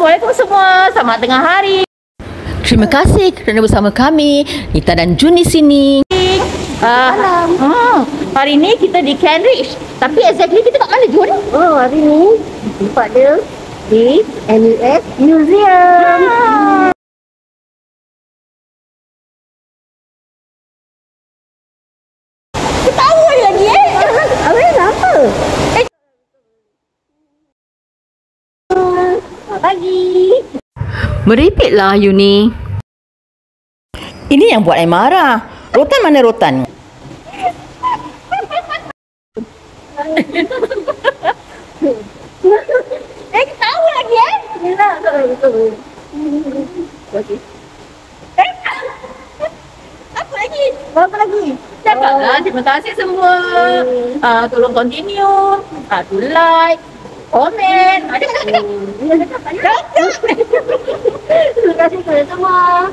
Assalamualaikum semua. Selamat tengah hari. Terima kasih kerana bersama kami, Nita dan Jun di sini. Hari ni kita di Cambridge. Tapi exactly kita kat mana, Jun? Oh, hari ni tempat dia di NUS Museum. Ketawa lagi Abang apa? Pagi. Meripitlah you ni. Ini yang buat I marah. Rotan mana rotan? Ketawa lagi Yelah, betul. Apa lagi? Apa lagi? Cakaplah terima kasih semua. Tolong continue. To like, komen. Ada tak? Terima kasih kepada semua.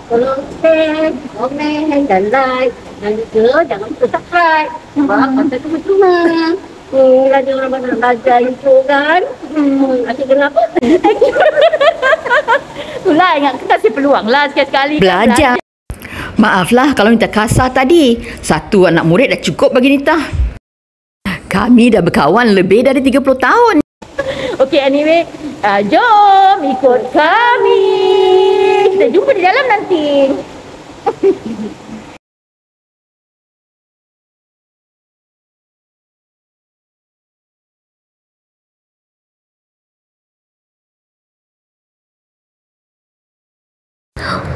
Tolong share, komen dan like. Dan juga jangan lupa subscribe. Sebab konten tu cuma. Ada orang nak belajar YouTube kan. Asyik kenapa? Itulah ingat kasih peluang lah sekali-sekali. Belajar. Maaflah kalau Nita kasar tadi. Satu anak murid dah cukup bagi Nita. Kami dah berkawan lebih dari 30 tahun. Okay, anyway, jom ikut kami. Kita jumpa di dalam nanti.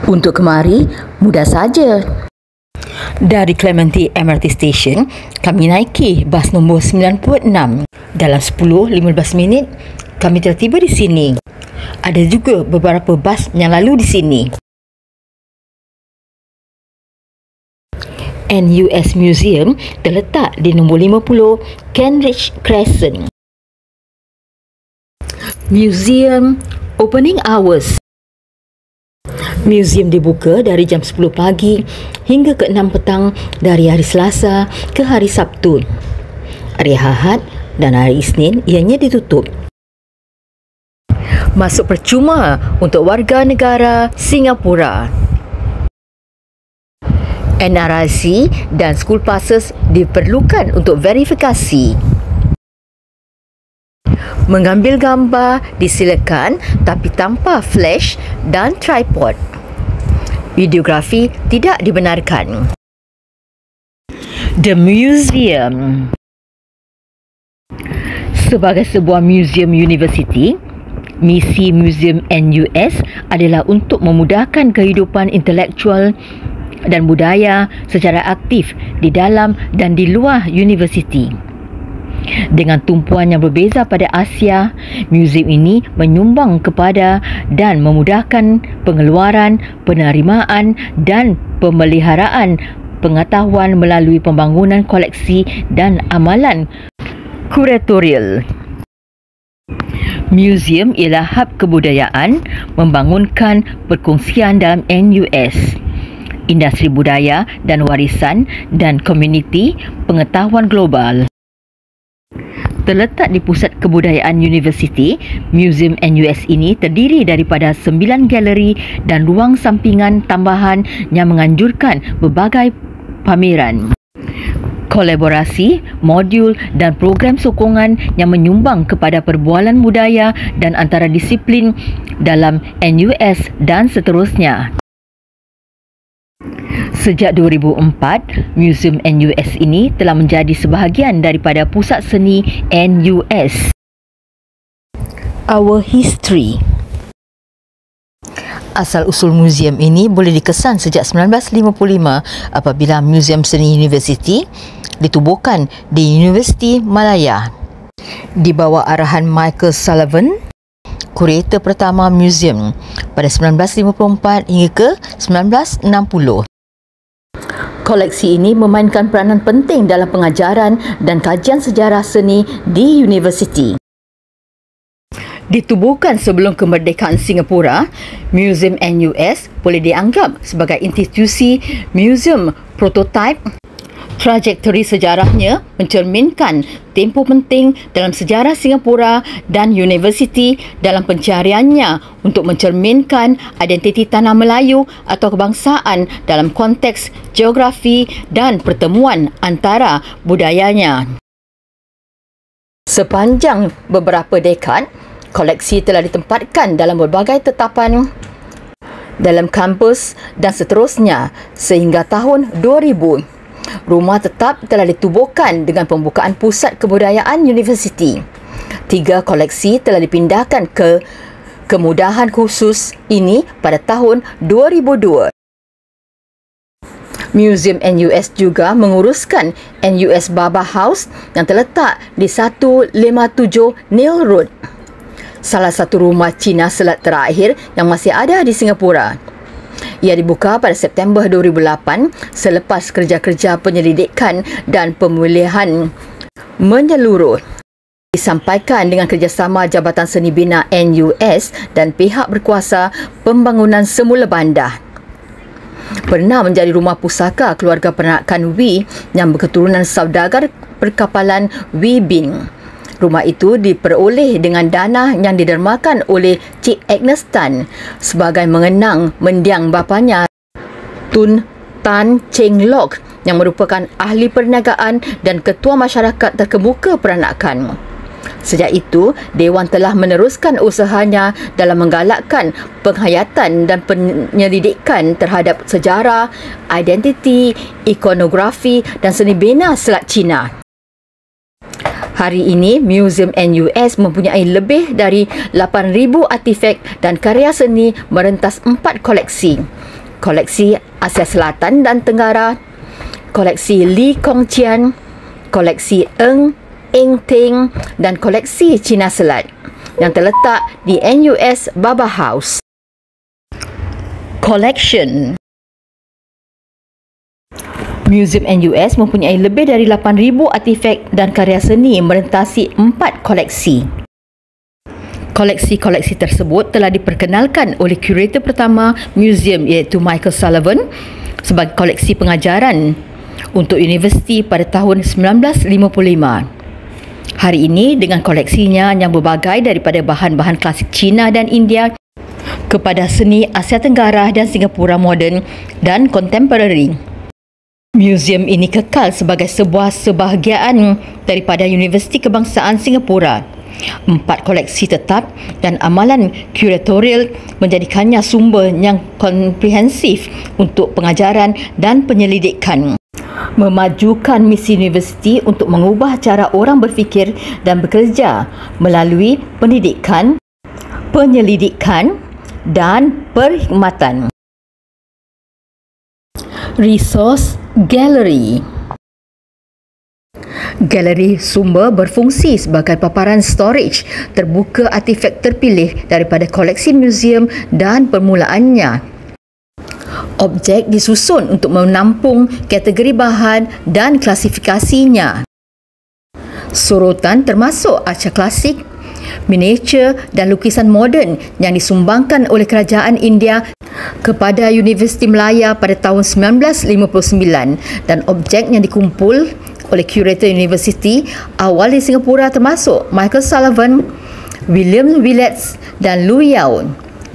Untuk kemari, mudah saja. Dari Clementi MRT Station, kami naiki bas nombor 96. Dalam 10-15 minit, kami telah tiba di sini. Ada juga beberapa bas yang lalu di sini. NUS Museum terletak di nombor 50 Cambridge Crescent. Museum opening hours. Museum dibuka dari jam 10 pagi hingga ke 6 petang dari hari Selasa ke hari Sabtu. Hari Ahad dan hari Isnin ianya ditutup. Masuk percuma untuk warga negara Singapura. NRIC dan school passes diperlukan untuk verifikasi. Mengambil gambar disilakan tapi tanpa flash dan tripod. Videografi tidak dibenarkan. The Museum. Sebagai sebuah museum universiti, misi Museum NUS adalah untuk memudahkan kehidupan intelektual dan budaya secara aktif di dalam dan di luar universiti. Dengan tumpuan yang berbeza pada Asia, museum ini menyumbang kepada dan memudahkan pengeluaran, penerimaan dan pemeliharaan pengetahuan melalui pembangunan koleksi dan amalan kuratorial. Museum ialah hub kebudayaan, membangunkan perkongsian dalam NUS, industri budaya dan warisan dan komuniti pengetahuan global. Terletak di pusat kebudayaan universiti, Museum NUS ini terdiri daripada 9 galeri dan ruang sampingan tambahan yang menganjurkan berbagai pameran, kolaborasi, modul dan program sokongan yang menyumbang kepada perbualan budaya dan antara-disiplin dalam NUS dan seterusnya. Sejak 2004, Museum NUS ini telah menjadi sebahagian daripada Pusat Seni NUS. Our history. Asal-usul museum ini boleh dikesan sejak 1955 apabila Museum Seni Universiti ditubuhkan di Universiti Malaya. Di bawah arahan Michael Sullivan, kurator pertama museum pada 1954 hingga ke 1960. Koleksi ini memainkan peranan penting dalam pengajaran dan kajian sejarah seni di universiti. Ditubuhkan sebelum kemerdekaan Singapura, Museum NUS boleh dianggap sebagai institusi museum prototipe Trajektori sejarahnya mencerminkan tempoh penting dalam sejarah Singapura dan universiti dalam pencariannya untuk mencerminkan identiti tanah Melayu atau kebangsaan dalam konteks geografi dan pertemuan antara budayanya. Sepanjang beberapa dekad, koleksi telah ditempatkan dalam berbagai tetapan dalam kampus dan seterusnya sehingga tahun 2000. Rumah tetap telah ditubuhkan dengan pembukaan Pusat Kebudayaan Universiti. 3 koleksi telah dipindahkan ke kemudahan khusus ini pada tahun 2002. Museum NUS juga menguruskan NUS Baba House yang terletak di 157 Neil Road, salah satu rumah Cina Selat terakhir yang masih ada di Singapura. Ia dibuka pada September 2008 selepas kerja-kerja penyelidikan dan pemulihan menyeluruh disampaikan dengan kerjasama Jabatan Seni Bina NUS dan pihak berkuasa pembangunan semula bandar. Pernah menjadi rumah pusaka keluarga peranakan Wee yang berketurunan saudagar perkapalan Wee Bin. Rumah itu diperoleh dengan dana yang didermakan oleh Cik Agnes Tan sebagai mengenang mendiang bapanya Tun Tan Cheng Lock yang merupakan ahli perniagaan dan ketua masyarakat terkemuka peranakan. Sejak itu, Dewan telah meneruskan usahanya dalam menggalakkan penghayatan dan penyelidikan terhadap sejarah, identiti, ikonografi dan seni bina Selat Cina. Hari ini, Museum NUS mempunyai lebih dari 8,000 artifak dan karya seni merentas 4 koleksi. Koleksi Asia Selatan dan Tenggara, koleksi Li Kongqian, koleksi Eng Teng dan koleksi Cina Selat yang terletak di NUS Baba House. Collection. Museum NUS mempunyai lebih dari 8,000 artifak dan karya seni merentasi 4 koleksi. Koleksi-koleksi tersebut telah diperkenalkan oleh kurator pertama museum iaitu Michael Sullivan sebagai koleksi pengajaran untuk universiti pada tahun 1955. Hari ini dengan koleksinya yang berbagai daripada bahan-bahan klasik Cina dan India kepada seni Asia Tenggara dan Singapura moden dan kontemporari. Museum ini kekal sebagai sebuah sebahagian daripada Universiti Kebangsaan Singapura. 4 koleksi tetap dan amalan kuratorial menjadikannya sumber yang komprehensif untuk pengajaran dan penyelidikan. Memajukan misi universiti untuk mengubah cara orang berfikir dan bekerja melalui pendidikan, penyelidikan dan perkhidmatan. Resource Gallery. Galeri sumber berfungsi sebagai paparan storage terbuka artifak terpilih daripada koleksi museum dan permulaannya. Objek disusun untuk menampung kategori bahan dan klasifikasinya. Sorotan termasuk arca klasik, miniatur dan lukisan moden yang disumbangkan oleh Kerajaan India kepada Universiti Malaya pada tahun 1959 dan objek yang dikumpul oleh kurator universiti awal di Singapura termasuk Michael Sullivan, William Willets dan Lu Yao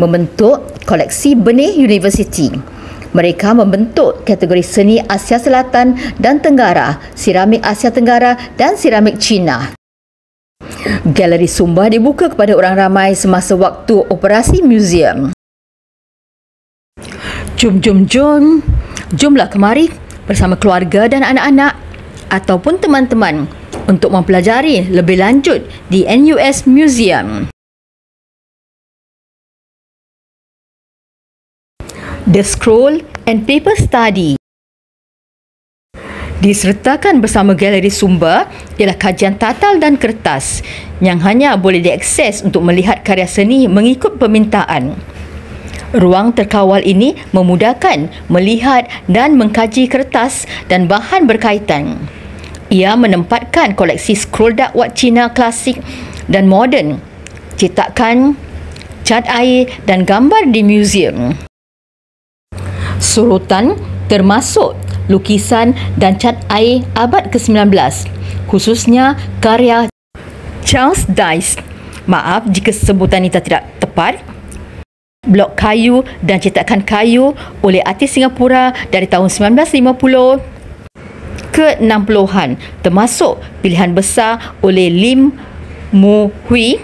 membentuk koleksi benih universiti. Mereka membentuk kategori seni Asia Selatan dan Tenggara, seramik Asia Tenggara dan seramik Cina. Galeri sumber dibuka kepada orang ramai semasa waktu operasi museum. Jomlah kemari bersama keluarga dan anak-anak ataupun teman-teman untuk mempelajari lebih lanjut di NUS Museum. The Scroll and Paper Study. Disertakan bersama galeri sumber ialah kajian tatal dan kertas yang hanya boleh diakses untuk melihat karya seni mengikut permintaan. Ruang terkawal ini memudahkan melihat dan mengkaji kertas dan bahan berkaitan. Ia menempatkan koleksi scroll dakwat Cina klasik dan moden, cetakan, cat air dan gambar di museum. Sorotan termasuk lukisan dan cat air abad ke-19, khususnya karya Charles Dice. Maaf jika sebutan ini tidak tepat. Blok kayu dan cetakan kayu oleh artis Singapura dari tahun 1950 ke 60-an, termasuk pilihan besar oleh Lim Mu Hui,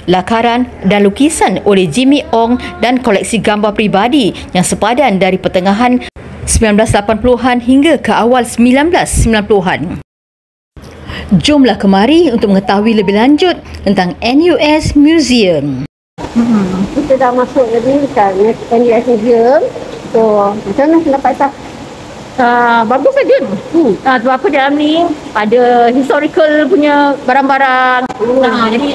lakaran dan lukisan oleh Jimmy Ong dan koleksi gambar peribadi yang sepadan dari pertengahan 1980-an hingga ke awal 1990-an. Jomlah kemari untuk mengetahui lebih lanjut tentang NUS Museum. Kita dah masuk jadi dekat NUS Museum. So, macam mana pendapat tak? Bagus saja. Sebab apa dalam ni ada historical punya barang-barang. Jadi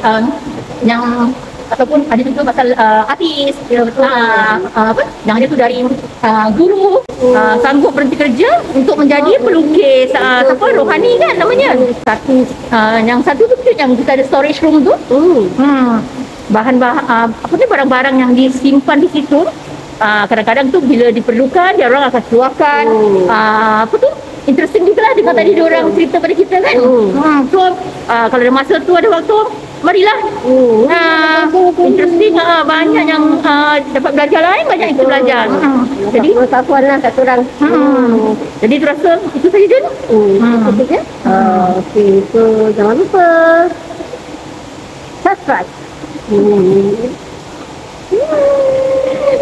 yang ataupun ada juga pasal artis, apa yang ada tu dari guru sanggup berhenti kerja untuk menjadi pelukis apa rohani kan namanya. Yang satu tu yang kita ada storage room tu. Bahan-bahan apa ni barang-barang yang disimpan di situ. Kadang-kadang tu bila diperlukan dia orang akan keluarkan. Apa tu interesting juga lah dengan tadi dia orang cerita pada kita kan. So kalau ada masa tu ada waktu marilah. Interesting banyak yang dapat belajar lain, banyak yang kita belajar. Jadi pengetahuan lah kat orang. Jadi terasa itu saja je. Okey, so jangan lupa subscribe.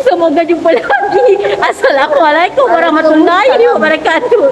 Semoga jumpa lagi. Assalamualaikum warahmatullahi wabarakatuh.